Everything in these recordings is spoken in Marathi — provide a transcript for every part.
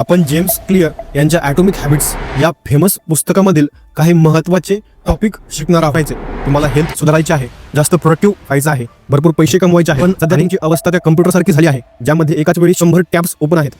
आपण जेम्स क्लिअर यांच्या ॲटॉमिक हॅबिट्स या फेमस पुस्तकामधील काही महत्त्वाचे टॉपिक शिकणार आहात. तुम्हाला हेल्थ सुधारायची आहे, जास्त प्रोडक्टिव्ह व्हायचं आहे, भरपूर पैसे कमवायचे आहे. पण सध्याची अवस्था त्या कम्प्युटरसारखी झाली आहे, ज्यामध्ये एकाच वेळी 100 टॅब्स ओपन आहेत.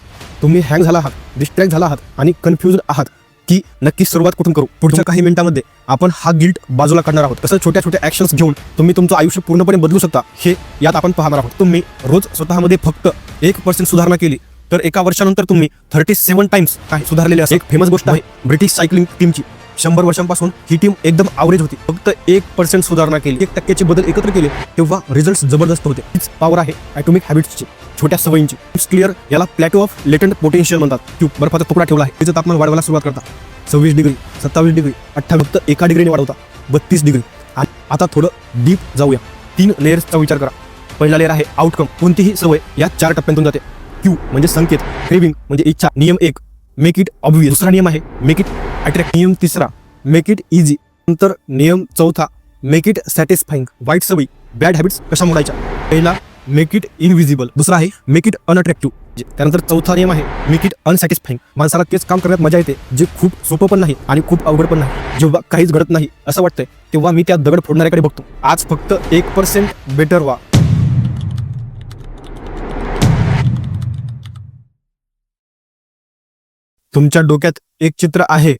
तुम्ही हँग झाला आहात, डिस्ट्रॅक्ट झाला आहात आणि कन्फ्यूज आहात की नक्की सुरुवात कुठून करू. पुढच्या काही मिनिटांमध्ये आपण हा गिल्ट बाजूला काढणार आहोत. कसं छोट्या छोट्या ॲक्शन्स घेऊन तुम्ही तुमचं आयुष्य पूर्णपणे बदलू शकता, हे यात आपण पाहणार आहोत. तुम्ही रोज स्वतःमध्ये फक्त 1% सुधारणा केली तर एका वर्षानंतर तुम्ही 37 टाइम्स काय सुधारलेले असेल. एक फेमस गोष्ट आहे ब्रिटिश सायकलिंग टीमची. 100 वर्षांपासून ही टीम एकदम ॲव्हरेज होती. फक्त 1% सुधारणा केली, 1% बदल एकत्र केले, तेव्हा रिझल्ट जबरदस्त होते. हीच पॉवर आहे ॲटॉमिक हॅबिट्सची, छोट्या सवयींची. क्लिअर याला प्लॅटो ऑफ लेटंट पोटेन्शियल म्हणतात. ट्यूब बर्फाचा तुकडा ठेवला आहे, त्याचं तापमान वाढवायला सुरुवात करता. 26 डिग्री, 27 डिग्री, 28, फक्त एका डिग्रीने वाढवता 32 डिग्री. आणि आता थोडं डीप जाऊया. 3 लेयर्सचा विचार करा. पहिला लेयर आहे आउटकम. कोणतीही सवय या 4 टप्प्यांतून जाते. क्यू म्हणजे संकेत, क्रेविंग म्हणजे इच्छा. नियम 1 मेक इट ऑब्वियस. दुसरा नियम आहे मेक इट अट्रॅक्ट. नियम 3 मेक इट इझी. नंतर नियम 4 मेक इट सॅटिस्फाईंग. वाईट सवयी, बॅड हॅबिट्स कशा मोडायच्या. पहिला मेक इट इनविजिबल, दुसरा आहे मेक इट अनअट्रॅक्टिव्ह. त्यानंतर 4था नियम आहे मेक इट अनसॅटिस्फाईंग. माणसाला तेच काम करण्यात मजा येते जे खूप सोपं पण नाही आणि खूप अवघड पण नाही. जेव्हा काहीच घडत नाही असं वाटतंय, तेव्हा मी त्या दगड फोडणाऱ्याकडे बघतो. आज फक्त 1% बेटर व्हा. तुमच्या डोक्यात एक चित्र आहे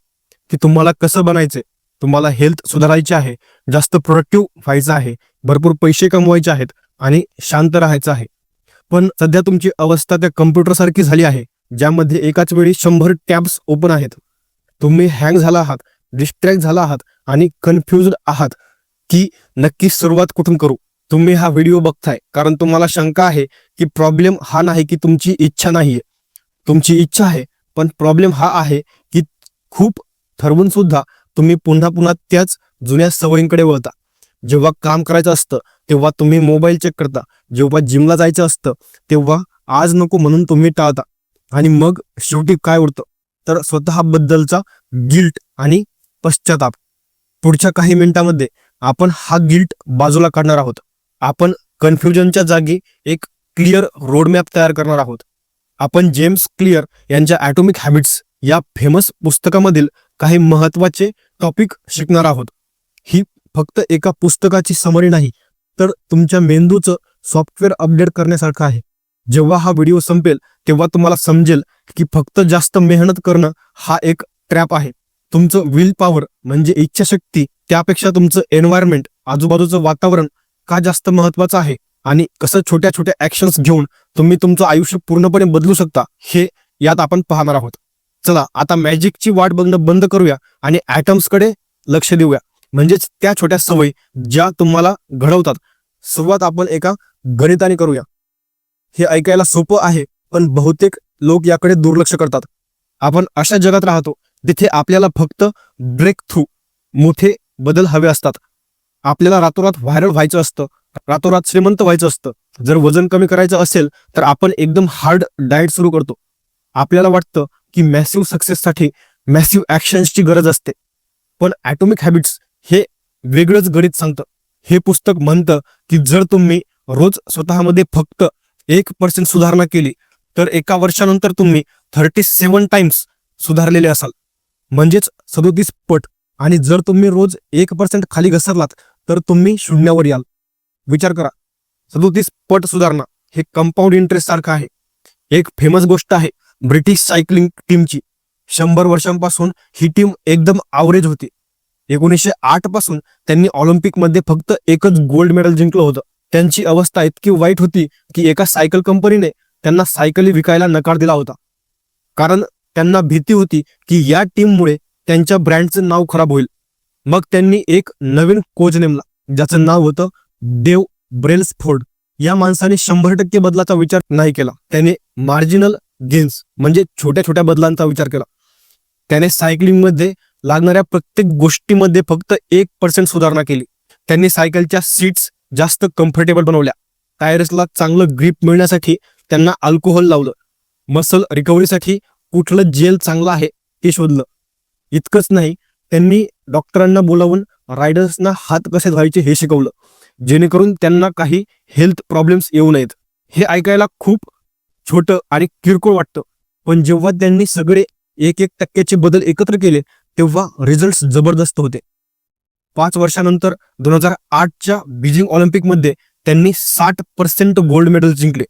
की तुम्हाला कसं बनायचंय. तुम्हाला हेल्थ सुधारायची आहे, जास्त प्रोडक्टिव्ह व्हायचं आहे, भरपूर पैसे कमवायचे आहेत आणि शांत राहायचं आहे. पण सध्या तुमची अवस्था त्या कम्प्युटरसारखी झाली आहे, ज्यामध्ये एकाच वेळी 100 टॅब्स ओपन आहेत. तुम्ही हँग झाला आहात, डिस्ट्रॅक्ट झाला आहात आणि कन्फ्युज्ड आहात की नक्की सुरुवात कुठून करू. तुम्ही हा व्हिडिओ बघताय कारण तुम्हाला शंका आहे की प्रॉब्लेम हा नाही की तुमची इच्छा नाहीये. तुमची इच्छा आहे, पण प्रॉब्लेम हा आहे की खूप ठरवून सुद्धा तुम्ही पुन्हा पुन्हा त्याच जुन्या सवयींकडे वळता. जेव्हा काम करायचं असतं तेव्हा तुम्ही मोबाईल चेक करता. जेव्हा जिमला जायचं असतं तेव्हा आज नको म्हणून तुम्ही टाळता. आणि मग शेवटी काय उरतं तर स्वतःबद्दलचा गिल्ट आणि पश्चाताप. पुढच्या काही मिनिटांमध्ये आपण हा गिल्ट बाजूला काढणार आहोत. आपण कन्फ्युजनच्या जागी एक क्लिअर रोडमॅप तयार करणार आहोत. आपण जेम्स क्लिअर यांच्या ॲटॉमिक हॅबिट्स या फेमस पुस्तकामधील काही महत्त्वाचे टॉपिक शिकणार आहोत. ही फक्त एका पुस्तकाची समरी नाही, तर तुमच्या मेंदूचं सॉफ्टवेअर अपडेट करण्यासारखं आहे. जेव्हा हा व्हिडिओ संपेल तेव्हा तुम्हाला समजेल की फक्त जास्त मेहनत करणं हा एक ट्रॅप आहे. तुमचं विल पॉवर म्हणजे इच्छाशक्ती, त्यापेक्षा तुमचं एन्व्हायरमेंट, आजूबाजूचं वातावरण का जास्त महत्त्वाचं आहे आणि कसं छोट्या छोट्या ॲक्शन्स घेऊन तुम्ही तुमचं आयुष्य पूर्णपणे बदलू शकता, हे यात आपण पाहणार आहोत. चला आता मॅजिकची वाट बघणं बंद करूया आणि ॲटम्सकडे लक्ष देऊया, म्हणजेच त्या छोट्या सवयी ज्या तुम्हाला घडवतात. सुरुवात आपण एका गणिताने करूया. हे ऐकायला सोपं आहे, पण बहुतेक लोक याकडे दुर्लक्ष करतात. आपण अशा जगात राहतो जिथे आपल्याला फक्त ब्रेक थ्रू, मोठे बदल हवे असतात. आपल्याला रातोरात व्हायरल व्हायचं असतं, रातोरात श्रीमंत व्हायचं असतं. जर वजन कमी करायचं असेल तर आपण एकदम हार्ड डाएट सुरू करतो. आपल्याला वाटतं की मॅसिव्ह सक्सेससाठी मॅसिव्ह ॲक्शन्सची गरज असते. पण ॲटॉमिक हॅबिट्स हे वेगळंच गणित सांगतं. हे पुस्तक म्हणतं की जर तुम्ही रोज स्वतःमध्ये फक्त 1% सुधारणा केली तर एका वर्षानंतर तुम्ही 37 टाइम्स सुधारलेले असाल, म्हणजेच 37 पट. आणि जर तुम्ही रोज 1% खाली घसरलात तर तुम्ही 0वर याल. विचार करा, 37 पट सुधारणा हे कंपाऊंड इंटरेस्ट सारखं आहे. एक फेमस गोष्ट आहे ब्रिटिश सायकलिंग टीमची. 100 वर्षांपासून ही टीम एकदम ॲव्हरेज होती. 1908 पासून त्यांनी ऑलिम्पिकमध्ये फक्त एकच गोल्ड मेडल जिंकलं होतं. त्यांची अवस्था इतकी वाईट होती की एका सायकल कंपनीने त्यांना सायकली विकायला नकार दिला होता. कारण त्यांना भीती होती की या टीममुळे त्यांच्या ब्रँडचं नाव खराब होईल. मग त्यांनी एक नवीन कोच नेमला, ज्याचं नाव होतं डेव ब्रेल्सफोर्ड. या माणसाने 100% बदलाचा विचार नाही केला. त्याने मार्जिनल गेन्स म्हणजे छोट्या छोट्या बदलांचा विचार केला. त्याने सायकलिंगमध्ये लागणाऱ्या प्रत्येक गोष्टीमध्ये फक्त 1% सुधारणा केली. त्यांनी सायकलच्या सीट्स जास्त कम्फर्टेबल बनवल्या. टायर्सला चांगलं ग्रिप मिळण्यासाठी त्यांना अल्कोहोल लावलं. मसल रिकव्हरीसाठी कुठलं जेल चांगलं आहे ते शोधलं. इतकंच नाही, त्यांनी डॉक्टरांना बोलावून रायडर्सना हात कसे धुवायचे हे शिकवलं, जेणेकरून त्यांना काही हेल्थ प्रॉब्लेम्स येऊ नयेत. हे ऐकायला खूप छोटं आणि किरकोळ वाटतं, पण जेव्हा त्यांनी सगळे 1% बदल एकत्र केले तेव्हा रिझल्ट जबरदस्त होते. 5 वर्षानंतर 2008च्या बीजिंग ऑलिम्पिकमध्ये त्यांनी 60% गोल्ड मेडल जिंकले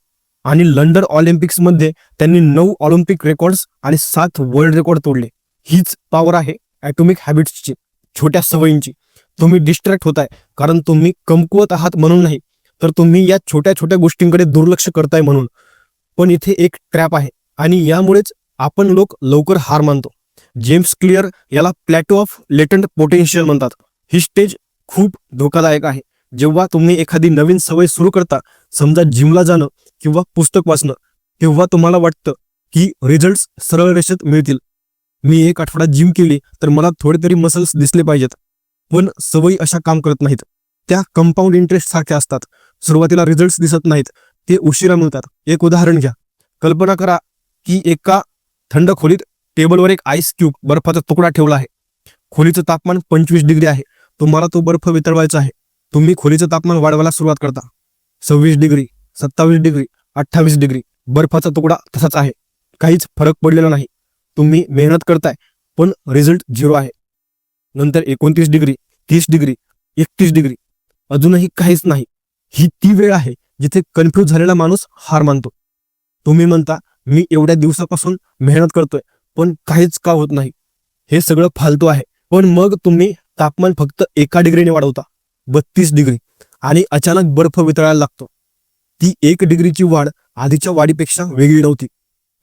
आणि लंडन ऑलिम्पिक्समध्ये त्यांनी 9 ऑलिम्पिक रेकॉर्ड्स आणि 7 वर्ल्ड रेकॉर्ड तोडले. हीच पॉवर आहे ॲटॉमिक हॅबिट्सची, छोट्या सवयींची. तुम्ही डिस्ट्रॅक्ट होताय कारण तुम्ही कमकुवत आहात म्हणून नाही, तर तुम्ही या छोट्या छोट्या गोष्टींकडे दुर्लक्ष करताय म्हणून. पण इथे एक ट्रॅप आहे आणि यामुळेच आपण लोक लवकर हार मानतो. जेम्स क्लिअर याला प्लॅटो ऑफ लेटंट पोटेन्शियल म्हणतात. ही स्टेज खूप धोकादायक आहे. जेव्हा तुम्ही एखादी नवीन सवय सुरू करता, समजा जिमला जाणं किंवा पुस्तक वाचणं, तेव्हा तुम्हाला वाटतं की रिझल्ट सरळ रेषेत मिळतील. मी 1 आठवडा जिम केली तर मला थोडे तरी मसल्स दिसले पाहिजेत. पण सवयी अशा काम करत नाहीत. त्या कंपाऊंड इंटरेस्ट सारख्या असतात. सुरुवातीला रिझल्ट दिसत नाहीत, ते उशिरा मिळतात. एक उदाहरण घ्या. कल्पना करा की एका थंड खोलीत टेबलवर एक आईस क्यूब बर्फाचा तुकडा ठेवला आहे. खोलीचं तापमान 25 डिग्री आहे. तुम्हाला तो बर्फ वितळवायचा आहे. तुम्ही खोलीचं तापमान वाढवायला सुरुवात करता. 26 डिग्री, 27 डिग्री, 28 डिग्री. बर्फाचा तुकडा तसाच आहे. काहीच फरक पडलेला नाही. तुम्ही मेहनत करताय पण रिझल्ट 0 आहे. नंतर 29 डिग्री, 30 डिग्री, 31 डिग्री, अजूनही काहीच नाही. ही ती वेळ आहे जिथे कन्फ्यूज झालेला माणूस हार मानतो. तुम्ही म्हणता मी एवढ्या दिवसापासून मेहनत करतोय पण काहीच का होत नाही. हे सगळं फालतू आहे. पण मग तुम्ही तापमान फक्त 1 डिग्रीने वाढवता, 32 डिग्री, आणि अचानक बर्फ वितळायला लागतो. ती 1 डिग्रीची वाढ आधीच्या वाढीपेक्षा वेगळी नव्हती,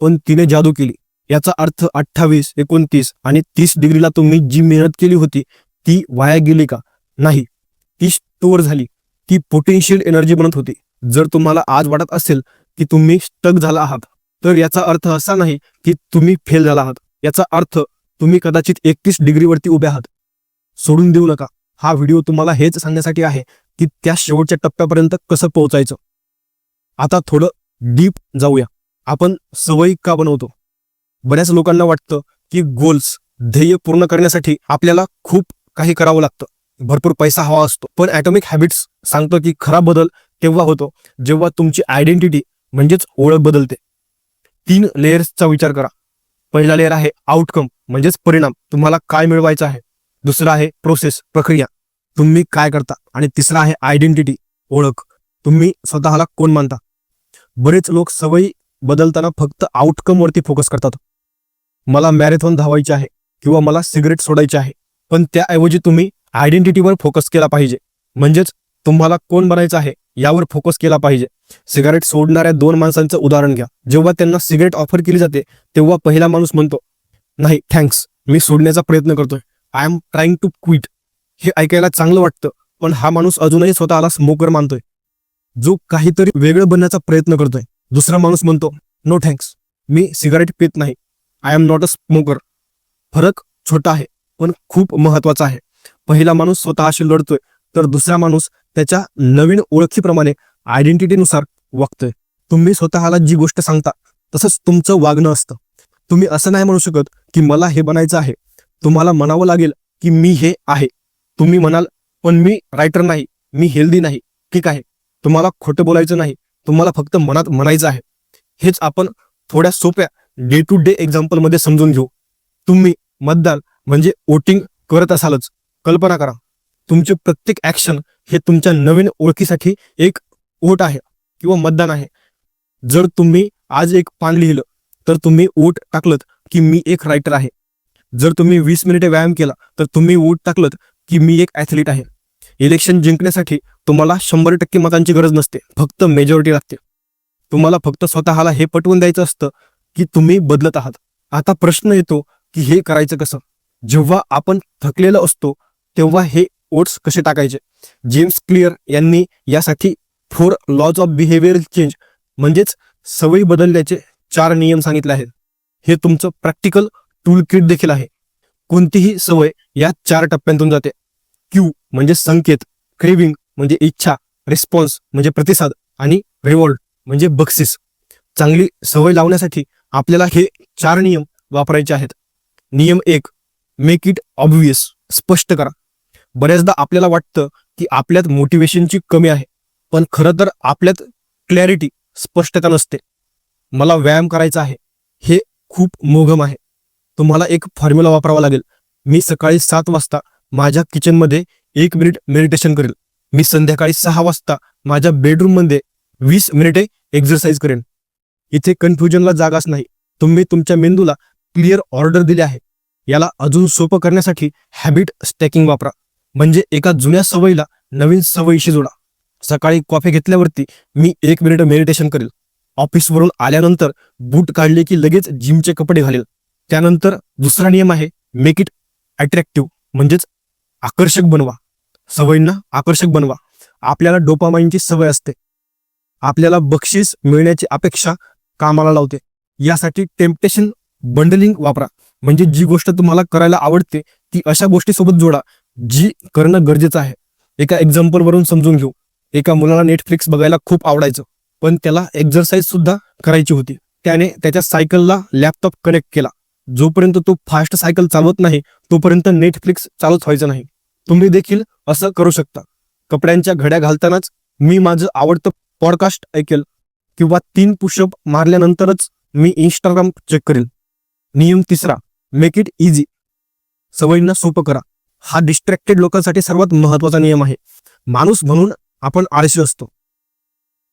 पण तिने जादू केली. याचा अर्थ 28, 29 आणि 30 डिग्रीला तुम्ही जी मेहनत केली होती ती वाया गेली का? नाही, ती स्टोअर झाली. ती पोटेन्शियल एनर्जी बनत होती. जर तुम्हाला आज वाटत असेल की तुम्ही स्टक झाला आहात, तर याचा अर्थ असा नाही की तुम्ही फेल झाला आहात. याचा अर्थ तुम्ही कदाचित 31 डिग्रीवरती उभे आहात. सोडून देऊ नका. हा व्हिडिओ तुम्हाला हेच सांगण्यासाठी आहे की त्या शेवटच्या टप्प्यापर्यंत कसं पोहोचायचं. आता थोडं डीप जाऊया. आपण सवयी का बनवतो? बऱ्याच लोकांना वाटतं की गोल्स, ध्येय पूर्ण करण्यासाठी आपल्याला खूप काही करावं लागतं, भरपूर पैसा हवा असतो. पण ॲटॉमिक हॅबिट्स सांगतो की खरा बदल तेव्हा होतो जेव्हा तुमची आयडेंटिटी म्हणजेच ओळख बदलते. 3 लेयर्सचा विचार करा. पहिला लेयर आहे आउटकम म्हणजेच परिणाम, तुम्हाला काय मिळवायचं आहे. दुसरा आहे प्रोसेस, प्रक्रिया, तुम्ही काय करता. आणि तिसरा आहे आयडेंटिटी, ओळख, तुम्ही स्वतःला कोण मानता. बरेच लोक सवयी बदलताना फक्त आउटकमवरती फोकस करतात. मला मॅरेथॉन धावायची आहे किंवा मला सिगरेट सोडायची आहे. पण त्याऐवजी तुम्ही आयडेंटिटीवर फोकस केला पाहिजे. म्हणजेच तुम्हाला कोण बनायचं आहे यावर फोकस केला पाहिजे. सिगारेट सोडणाऱ्या 2 माणसांचं उदाहरण घ्या. जेव्हा त्यांना सिगरेट ऑफर केली जाते तेव्हा पहिला माणूस म्हणतो, नाही थँक्स, मी सोडण्याचा प्रयत्न करतोय, I am trying to quit. हे ऐकायला चांगलं वाटतं, पण हा माणूस अजूनही स्वतःला स्मोकर मानतोय, जो काहीतरी वेगळं बनण्याचा प्रयत्न करतोय. दुसरा माणूस म्हणतो, नो थँक्स, मी सिगारेट पित नाही, I am not a smoker. फरक छोटा आहे पण खूप महत्वाचा आहे. पहिला माणूस स्वतःशी लढतोय, तर दुसरा माणूस त्याच्या नवीन ओळखीप्रमाणे आयडेंटिटीनुसार वागतोय. तुम्ही स्वतःला जी गोष्ट सांगता तसंच तुमचं वागणं असतं. तुम्ही असं नाही म्हणू शकत की मला हे बनायचं आहे. तुम्हाला म्हणावं लागेल की मी हे आहे. तुम्ही म्हणाल पण मी रायटर नाही, मी हेल्दी नाही. ठीक आहे, तुम्हाला खोटं बोलायचं नाही, तुम्हाला फक्त मनात म्हणायचं आहे. हेच आपण थोड्या सोप्या डे टू डे एक्झाम्पलमध्ये समजून घेऊ. तुम्ही मतदान म्हणजे वोटिंग करत असालच. कल्पना करा, तुमचे प्रत्येक ॲक्शन हे तुमच्या नवीन ओळखीसाठी एक वोट आहे किंवा मतदान आहे. जर तुम्ही आज एक पान लिहिलं तर तुम्ही वोट टाकलत की मी एक रायटर आहे. जर तुम्ही 20 मिनिटे व्यायाम केला तर तुम्ही वोट टाकलत की मी एक ॲथलीट आहे. इलेक्शन जिंकण्यासाठी तुम्हाला 100% मतांची गरज नसते, फक्त मेजॉरिटी लागते. तुम्हाला फक्त स्वतःला हे पटवून द्यायचं असतं की तुम्ही बदलत आहात. आता प्रश्न येतो की हे करायचं कसं? जेव्हा आपण थकलेलो असतो तेव्हा हे ओट्स कसे टाकायचे? जेम्स क्लिअर यांनी यासाठी 4 लॉज ऑफ बिहेवियरल चेंज म्हणजेच सवयी बदलण्याचे 4 नियम सांगितले आहेत. हे तुमचं प्रॅक्टिकल टूल किट देखील आहे. कोणतीही सवय या 4 टप्प्यांतून जाते. क्यू म्हणजे संकेत, क्रेविंग म्हणजे इच्छा, रिस्पॉन्स म्हणजे प्रतिसाद आणि रिवॉर्ड म्हणजे बक्षीस. चांगली सवय लावण्यासाठी आपल्याला हे 4 नियम वापरायचे आहेत. नियम 1, मेक इट ऑब्व्हियस, स्पष्ट करा. बऱ्याचदा आपल्याला वाटतं की आपल्यात मोटिवेशनची कमी आहे, पण खरं तर आपल्यात क्लॅरिटी, स्पष्टता नसते. मला व्यायाम करायचा आहे हे खूप मोघम आहे. तुम्हाला एक फॉर्म्युला वापरावा लागेल. मी सकाळी 7 वाजता माझ्या किचनमध्ये 1 मिनिट मेडिटेशन करेल. मी संध्याकाळी 6 वाजता माझ्या बेडरूममध्ये 20 मिनिटे एक्सरसाइज करेन. इथे कन्फ्युजनला जागाच नाही. तुम्ही तुमच्या मेंदूला क्लिअर ऑर्डर दिले आहे. याला अजून सोपं करण्यासाठी हॅबिट स्टॅकिंग वापरा. म्हणजे एका जुन्या सवयीला नवीन सवयीशी जोडा. सकाळी कॉफी घेतल्यावरती मी 1 मिनिट मेडिटेशन करेल. ऑफिसवरून आल्यानंतर बूट काढले की लगेच जिमचे कपडे घालेल. त्यानंतर दुसरा नियम आहे मेक इट अट्रॅक्टिव्ह, म्हणजेच आकर्षक बनवा. सवयींना आकर्षक बनवा. आपल्याला डोपामाइनची सवय असते. आपल्याला बक्षीस मिळण्याची अपेक्षा कामाला लावते. यासाठी टेम्पटेशन बंडलिंग वापरा. म्हणजे जी गोष्ट तुम्हाला करायला आवडते ती अशा गोष्टीसोबत जोडा जी करणं गरजेचं आहे. एका एक्झाम्पल वरून समजून घेऊ. एका मुलाला नेटफ्लिक्स बघायला खूप आवडायचं, पण त्याला एक्सरसाइज सुद्धा करायची होती. त्याने त्याच्या सायकलला लॅपटॉप कनेक्ट केला. जोपर्यंत तो फास्ट सायकल चालवत नाही तोपर्यंत नेटफ्लिक्स चालूच व्हायचं नाही. तुम्ही देखील असं करू शकता. कपड्यांच्या घड्या घालतानाच मी माझं आवडतं पॉडकास्ट ऐकेल किंवा 3 पुशअप मारल्यानंतरच मी इंस्टाग्राम चेक करेल. नियम तिसरा, मेक इट इझी. सवयींना सोपं करा. हा डिस्ट्रॅक्टेड लोकांसाठी सर्वात महत्वाचा नियम आहे. माणूस म्हणून आपण आळशी असतो.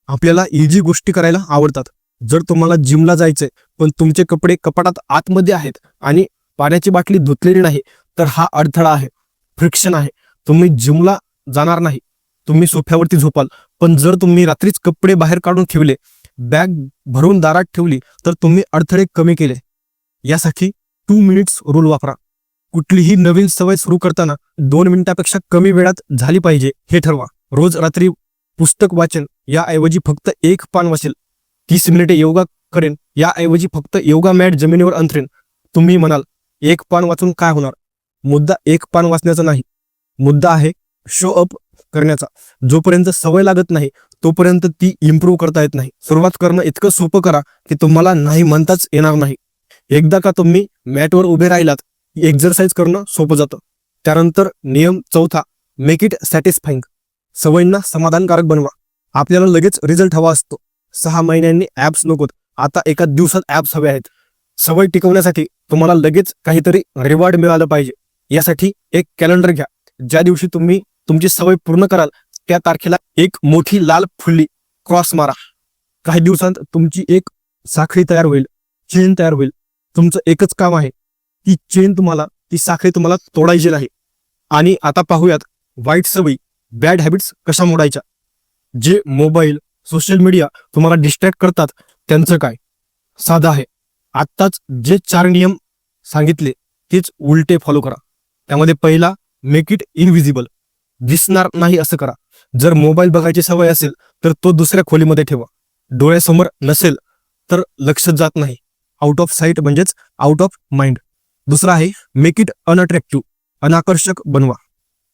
आपल्याला इझी गोष्टी करायला आवडतात. जर तुम्हाला जिमला जायचंय पण तुमचे कपडे कपाटात आतमध्ये आहेत आणि पाण्याची बाटली धुतलेली नाही, तर हा अडथळा आहे, फ्रिक्शन आहे. तुम्ही जिमला जाणार नाही, तुम्ही सोफ्यावरती झोपाल. पण जर तुम्ही रात्रीच कपडे बाहेर काढून ठेवले, बॅग भरून दारात ठेवली, तर तुम्ही अडथळे कमी केले. यासाठी 2 मिनिट्स रूल वापरा. कुठलीही नवीन सवय सुरू करताना 2 मिनिटापेक्षा कमी वेळात झाली पाहिजे हे ठरवा. रोज रात्री पुस्तक वाचन याऐवजी फक्त 1 पान वाचेल. 30 मिनिटे योगा करेन याऐवजी फक्त योगा मॅट जमिनीवर अंथरेन. तुम्ही म्हणाल 1 पान वाचून काय होणार? मुद्दा 1 पान वाचण्याचा नाही, मुद्दा आहे शो अप करण्याचा. जोपर्यंत सवय लागत नाही तोपर्यंत ती इम्प्रूव्ह करता येत नाही. सुरुवात करणं इतकं सोपं करा की तुम्हाला नाही म्हणताच येणार नाही. एकदा का तुम्ही मॅटवर उभे राहिलात एक्सरसाइज करणं सोपं जातं. त्यानंतर नियम चौथा, मेक इट सॅटिस्फाईंग. सवयींना समाधानकारक बनवा. आपल्याला लगेच रिझल्ट हवा असतो. 6 महिन्यांनी ॲप्स नकोत, आता एका दिवसात ॲप्स हवे आहेत. सवय टिकवण्यासाठी तुम्हाला लगेच काहीतरी रिवॉर्ड मिळालं पाहिजे. यासाठी एक कॅलेंडर घ्या. ज्या दिवशी तुम्ही तुमची सवय पूर्ण कराल त्या तारखेला एक मोठी लाल फुल्ली क्रॉस मारा. काही दिवसांत तुमची एक साखळी तयार होईल, चेन तयार होईल. तुमचं एकच काम आहे, ती साखळी तुम्हाला तोडायची नाही. आणि आता पाहूयात वाईट सवयी, बॅड हॅबिट्स कशा मोडायच्या. जे मोबाईल, सोशल मीडिया तुम्हाला डिस्ट्रॅक्ट करतात त्यांचं काय? साधं आहे. आत्ताच जे 4 नियम सांगितले तेच उलटे फॉलो करा. त्यामध्ये पहिला, मेक इट इनविजिबल. दिसणार नाही असं करा. जर मोबाईल बघायची सवय असेल तर तो दुसऱ्या खोलीमध्ये ठेवा. डोळ्यासमोर नसेल तर लक्ष जात नाही. आउट ऑफ साईट म्हणजेच आउट ऑफ माइंड. दुसरा आहे मेक इट अनअट्रॅक्टिव्ह. अनाकर्षक बनवा.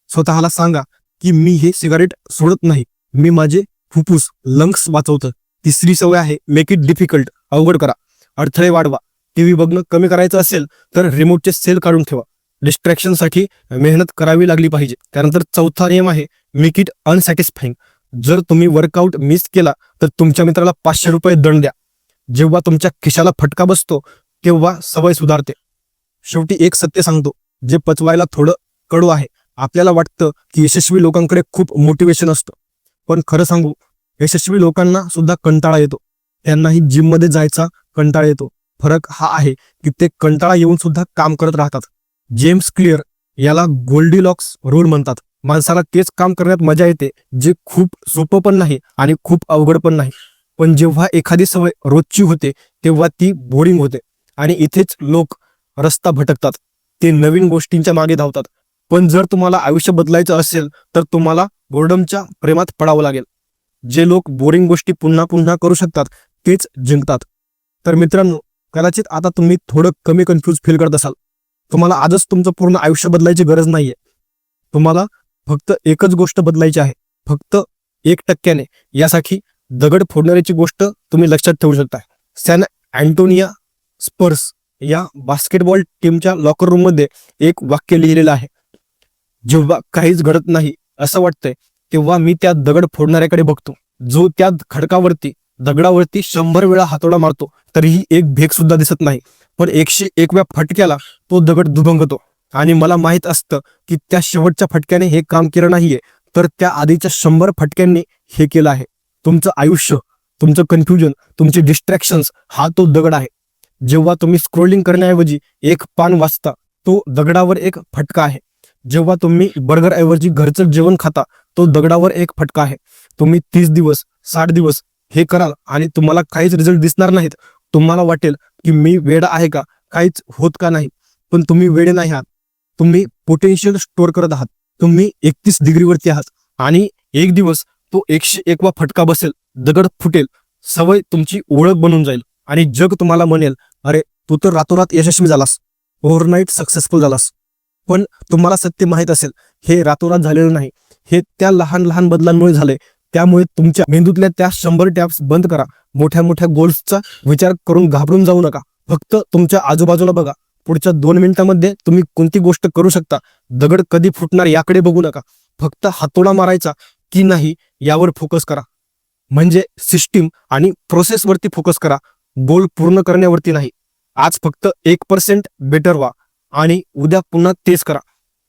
स्वतःला सांगा की मी हे सिगारेट सोडत नाही, मी माझे फुफ्फुस लंग्स वाचवतं. तिसरी सवय आहे मेक इट डिफिकल्ट. अवघड करा, अडथळे वाढवा. टीव्ही बघणं कमी करायचं असेल तर रिमोटचे सेल काढून ठेवा. डिस्ट्रॅक्शनसाठी मेहनत करावी लागली पाहिजे. त्यानंतर चौथा नियम आहे मेक इट अनसॅटिस्फाईंग. जर तुम्ही वर्कआउट मिस केला तर तुमच्या मित्राला 500 रुपये दंड द्या. जेव्हा तुमच्या खिशाला फटका बसतो तेव्हा सवय सुधारते. शेवटी एक सत्य सांगतो, जे पचवायला थोडं कडू आहे. आपल्याला वाटतं की यशस्वी लोकांकडे खूप मोटिवेशन असतं, पण खरं सांगू, यशस्वी लोकांना सुद्धा कंटाळा येतो. त्यांनाही जिममध्ये जायचा कंटाळा येतो. फरक हा आहे की ते कंटाळा येऊन सुद्धा काम करत राहतात. जेम्स क्लिअर याला गोल्डीलॉक्स रूल म्हणतात. माणसाला तेच काम करण्यात मजा येते जे खूप सोपं पण नाही आणि खूप अवघड पण नाही. पण जेव्हा एखादी सवय रोजची होते तेव्हा ती बोरिंग होते आणि इथेच लोक रस्ता भटकतात. ते नवीन गोष्टींच्या मागे धावतात. पण जर तुम्हाला आयुष्य बदलायचं असेल तर तुम्हाला बोर्डमच्या प्रेमात पडावं लागेल. जे लोक बोरिंग गोष्टी पुन्हा पुन्हा करू शकतात तेच जिंकतात. तर मित्रांनो, कदाचित आता तुम्ही थोडं कमी कन्फ्यूज फील करत असाल. तुम्हाला आजच तुमचं पूर्ण आयुष्य बदलायची गरज नाहीये. तुम्हाला फक्त एकच गोष्ट बदलायची आहे, फक्त 1%. यासाठी दगड फोडणाऱ्याची गोष्ट तुम्ही लक्षात ठेवू शकता. सॅन अँटोनिया स्पर्स या बास्केटबॉल टीमच्या लॉकर रूम मध्ये एक वाक्य लिहिलेलं आहे. जेव्हा काहीच घडत नाही असं वाटतंय तेव्हा मी त्या दगड फोडणाऱ्याकडे बघतो, जो त्या दगडावरती 100 वेळा हातोडा मारतो तरीही एक भेग सुद्धा दिसत नाही. पण 101व्या फटक्याला तो दगड दुभंगतो. आणि मला माहित असतं की त्या शेवटच्या फटक्याने हे काम केलं नाहीये, तर त्या आधीच्या 100 फटक्यांनी हे केलं आहे. तुमचं आयुष्य, तुमचं कन्फ्युजन, तुमचे डिस्ट्रॅक्शन्स हा तो दगड आहे. जेव्हा तुम्ही स्क्रोलिंग करण्याऐवजी एक पान वाचता, तो दगडावर एक फटका आहे. जेव्हा तुम्ही बर्गर ऐवजी घरचं जेवण खाता, तो दगडावर एक फटका आहे. तुम्ही 30 दिवस 60 दिवस हे कराल आणि तुम्हाला काहीच रिझल्ट दिसणार नाहीत. तुम्हाला वाटेल की मी वेडा आहे का, काहीच होत का नाही. पण तुम्ही वेडे नाही आहात. तुम्ही पोटेन्शियल स्टोअर करत आहात. तुम्ही 31 डिग्रीवरती आहात आणि एक दिवस तो 101वा फटका बसेल, दगड फुटेल, सवय तुमची ओळख बनून जाईल आणि जग तुम्हाला म्हणेल, अरे तू तर रातोरात यशस्वी झालास, ओव्हरनाईट सक्सेसफुल झालास. पण तुम्हाला सत्य माहित असेल, हे रातोरात झालेलं नाही. हे त्या लहान लहान बदलांमुळे झाले. त्यामुळे तुमच्या मेंदूतल्या त्या 100 टॅब्स बंद करा. मोठ्या मोठ्या गोल्सचा विचार करून घाबरून जाऊ नका. फक्त तुमच्या आजूबाजूला बघा. पुढच्या 2 मिनिटांमध्ये तुम्ही कोणती गोष्ट करू शकता. दगड कधी फुटणार याकडे बघू नका. फक्त हातोडा मारायचा की नाही यावर फोकस करा. म्हणजे सिस्टीम आणि प्रोसेसवरती फोकस करा, गोल पूर्ण करण्यावरती नाही. आज फक्त 1% बेटर व्हा आणि उद्या पुन्हा तेच करा.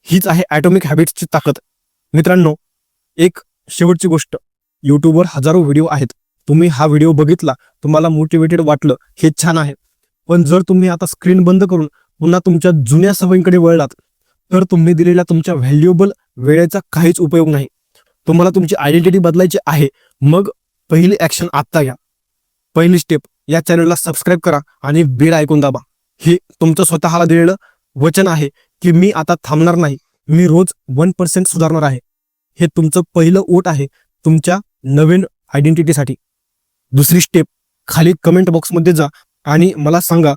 हीच आहे ॲटॉमिक हॅबिट्सची ताकद. मित्रांनो, एक शेवटची गोष्ट, यूट्यूबवर हजारो व्हिडिओ आहेत. तुम्ही हा व्हिडिओ बघितला, तुम्हाला मोटिवेटेड वाटलं, हे छान आहे. पण जर तुम्ही आता स्क्रीन बंद करून पुन्हा तुमच्या जुन्या सवयींकडे वळलात, तर तुम्ही दिलेल्या तुमच्या व्हॅल्युएबल वेळेचा काहीच उपयोग नाही. तुम्हाला तुमची आयडेंटिटी बदलायची आहे, मग पहिली ॲक्शन आत्ता घ्या. पहिली स्टेप, या चॅनलला सबस्क्राईब करा आणि बेल ऐकून दाबा. हे तुमचं स्वतःला दिलेलं वचन आहे की मी आता थांबणार नाही, मी रोज 1% सुधारणार आहे. हे तुमचं पहिलं ओट आहे तुमच्या नवीन आयडेंटिटीसाठी. दुसरी स्टेप, खाली कमेंट बॉक्समध्ये जा आणि मला सांगा,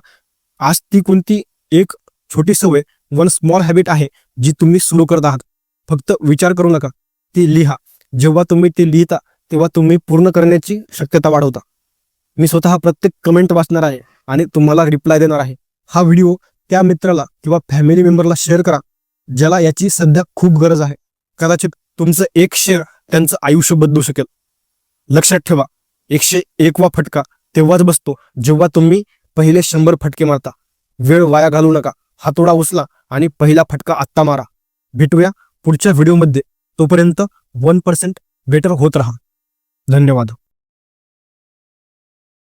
आज ती कोणती एक छोटी सवय, वन स्मॉल हॅबिट आहे जी तुम्ही सुरू करत आहात. फक्त विचार करू नका, ती लिहा. जेव्हा तुम्ही ते लिहिता तेव्हा तुम्ही पूर्ण करण्याची शक्यता वाढवता. मी स्वतः प्रत्येक कमेंट वाचणार आहे आणि तुम्हाला रिप्लाय देणार आहे. हा व्हिडिओ त्या मित्राला किंवा फॅमिली मेंबरला शेअर करा ज्याला याची सध्या खूप गरज आहे. कदाचित तुमचं एक शेअर त्यांचं आयुष्य बदलू शकेल. लक्षात ठेवा, 101वा फटका तेव्हाच बसतो जेव्हा तुम्ही पहिले 100 फटके मारता. वेळ वाया घालू नका. हातोडा उचला आणि पहिला फटका आत्ता मारा. भेटूया पुढच्या व्हिडिओमध्ये. तोपर्यंत 1% बेटर होत राहा. धन्यवाद.